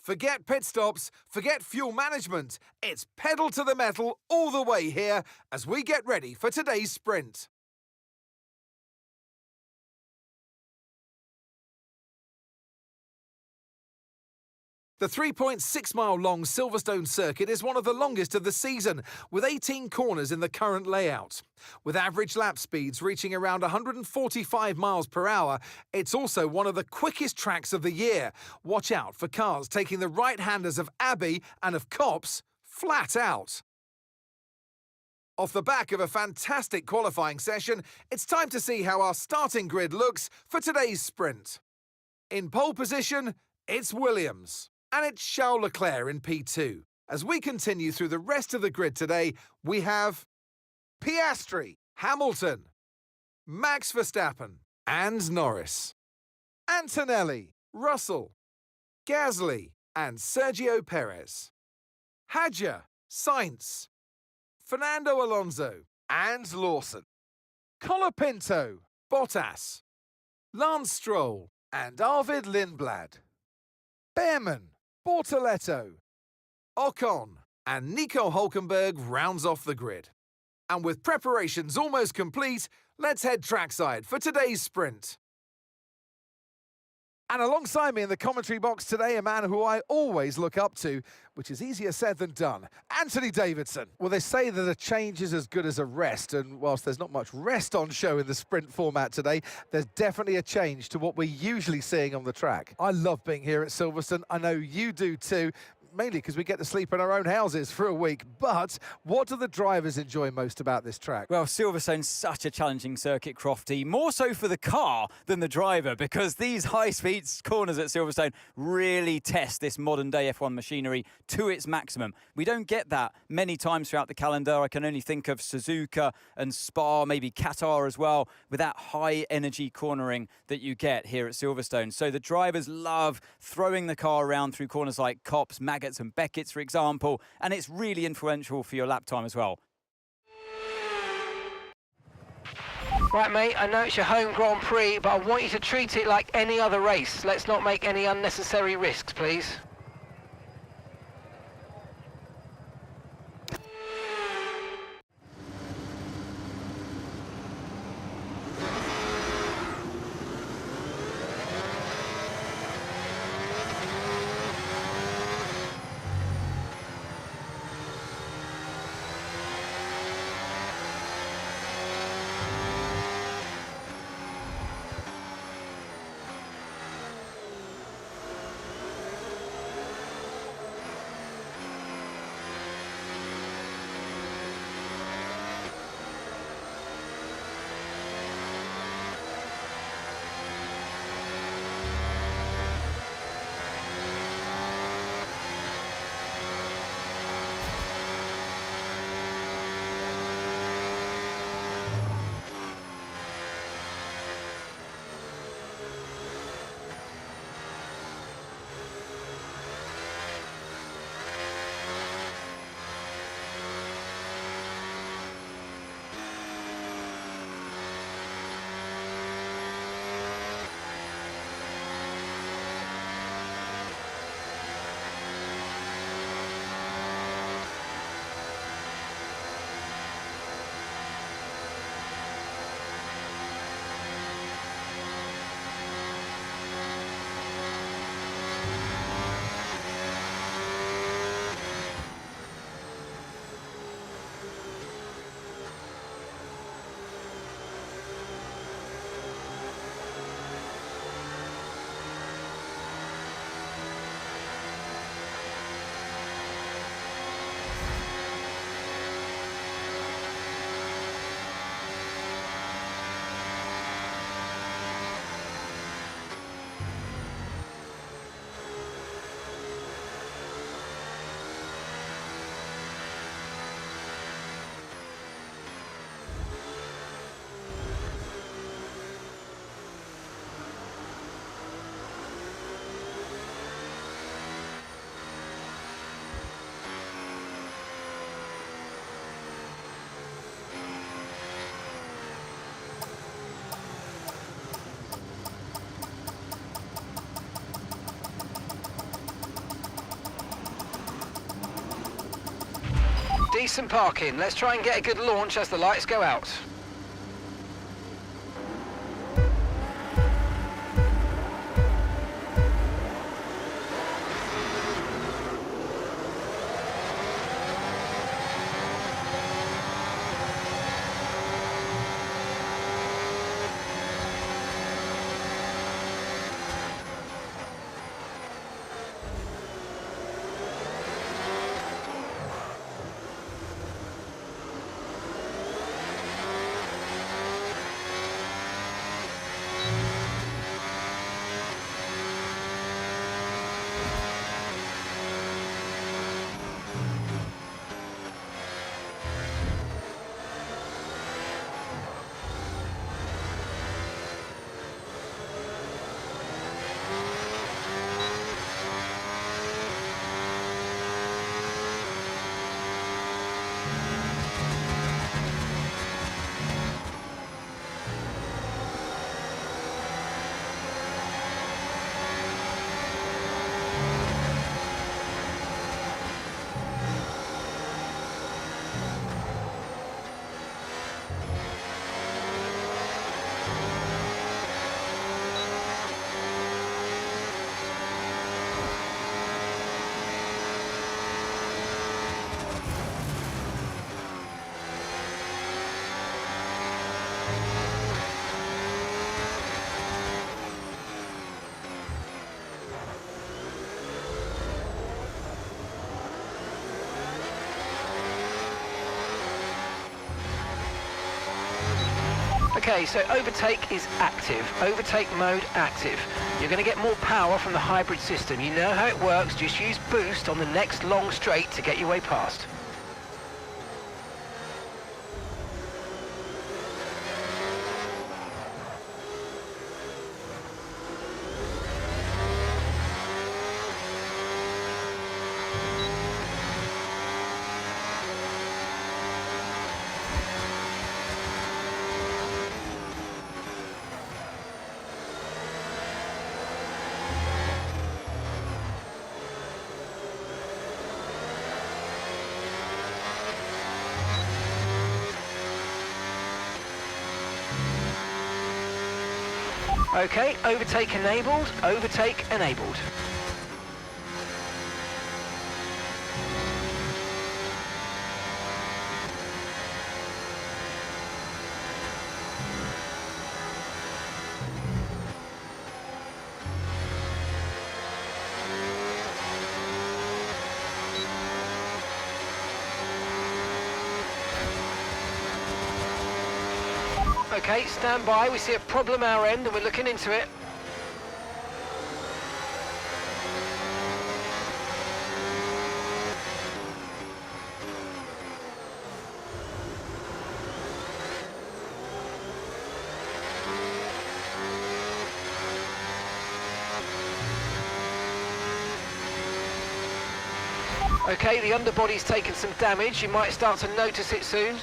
Forget pit stops, forget fuel management. It's pedal to the metal all the way here as we get ready for today's sprint. The 3.6-mile-long Silverstone circuit is one of the longest of the season, with 18 corners in the current layout. With average lap speeds reaching around 145 miles per hour, it's also one of the quickest tracks of the year. Watch out for cars taking the right-handers of Abbey and of Copse flat out. Off the back of a fantastic qualifying session, it's time to see how our starting grid looks for today's sprint. In pole position, it's Williams. And it's Charles Leclerc in P2. As we continue through the rest of the grid today, we have Piastri, Hamilton, Max Verstappen, and Norris, Antonelli, Russell, Gasly, and Sergio Perez, Hadjar, Sainz, Fernando Alonso, and Lawson, Colapinto, Bottas, Lance Stroll, and Arvid Lindblad, Behrman, Bortoletto, Ocon, and Nico Hulkenberg rounds off the grid. And with preparations almost complete, let's head trackside for today's sprint. And alongside me in the commentary box today, a man who I always look up to, which is easier said than done, Anthony Davidson. Well, they say that a change is as good as a rest, and whilst there's not much rest on show in the sprint format today, there's definitely a change to what we're usually seeing on the track. I love being here at Silverstone. I know you do too. Mainly because we get to sleep in our own houses for a week. But what do the drivers enjoy most about this track? Well, Silverstone's such a challenging circuit, Crofty, more so for the car than the driver, because these high-speed corners at Silverstone really test this modern-day F1 machinery to its maximum. We don't get that many times throughout the calendar. I can only think of Suzuka and Spa, maybe Qatar as well, with that high-energy cornering that you get here at Silverstone. So the drivers love throwing the car around through corners like Copse, Maggots and Beckett's, for example, and it's really influential for your lap time as well. Right, mate, I know it's your home Grand Prix, but I want you to treat it like any other race. Let's not make any unnecessary risks, please. decent parking. Let's try and get a good launch as the lights go out. Okay, so overtake is active. Overtake mode active. You're going to get more power from the hybrid system. You know how it works. Just use boost on the next long straight to get your way past. Okay, overtake enabled, overtake enabled. Okay, stand by. We see a problem our end and we're looking into it. Okay, the underbody's taken some damage. You might start to notice it soon.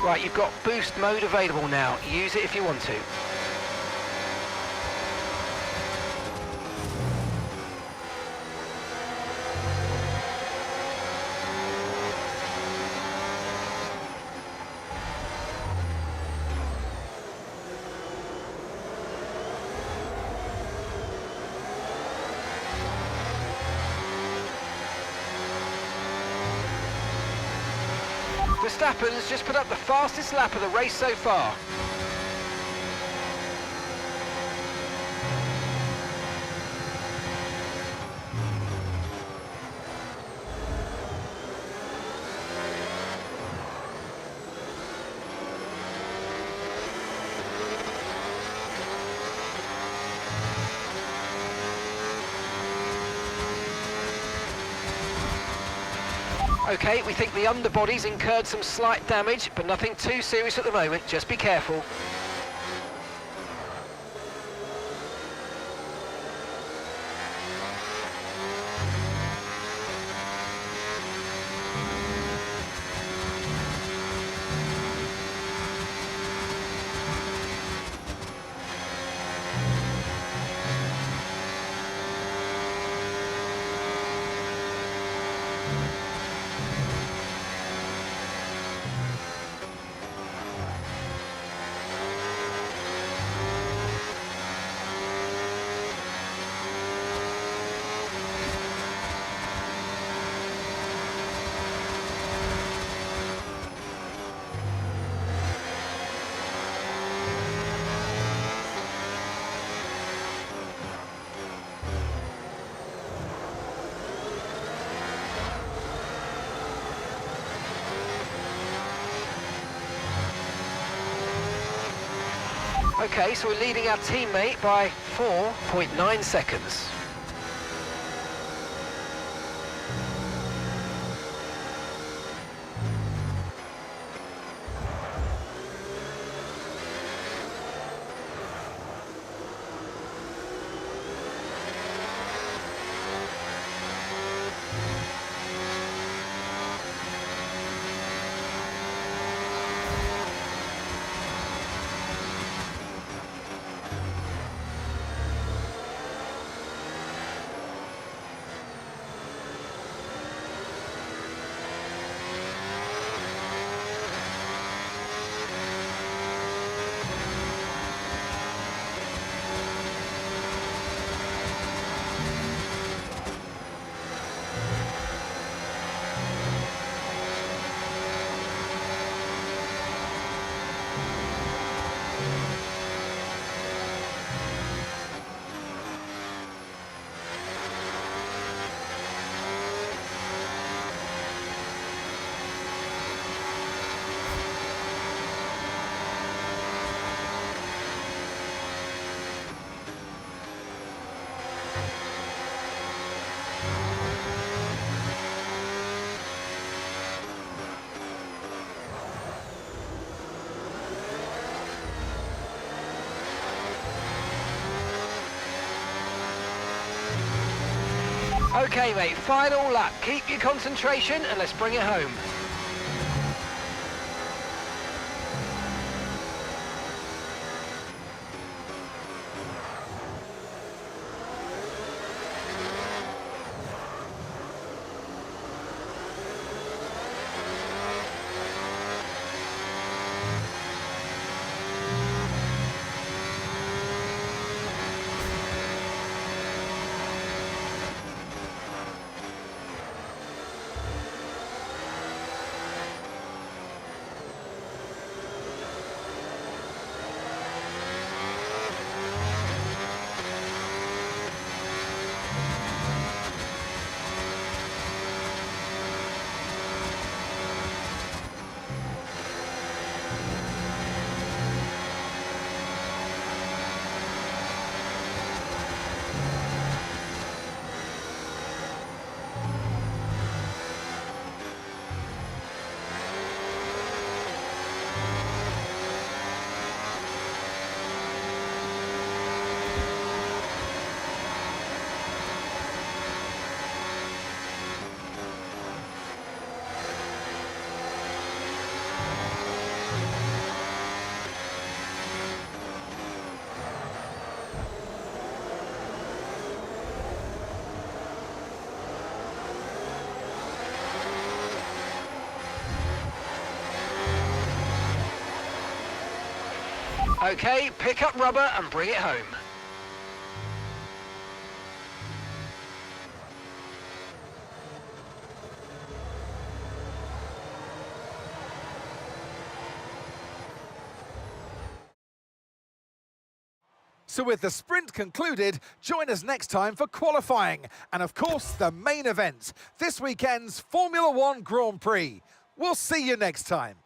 Right, you've got boost mode available now. Use it if you want to. Verstappen's just put up the fastest lap of the race so far. Okay, we think the underbody's incurred some slight damage, but nothing too serious at the moment. Just be careful. Okay, so we're leading our teammate by 4.9 seconds. Okay, mate, final lap. Keep your concentration and let's bring it home. Okay, pick up rubber and bring it home. So with the sprint concluded, join us next time for qualifying and of course the main event, this weekend's Formula One Grand Prix. We'll see you next time.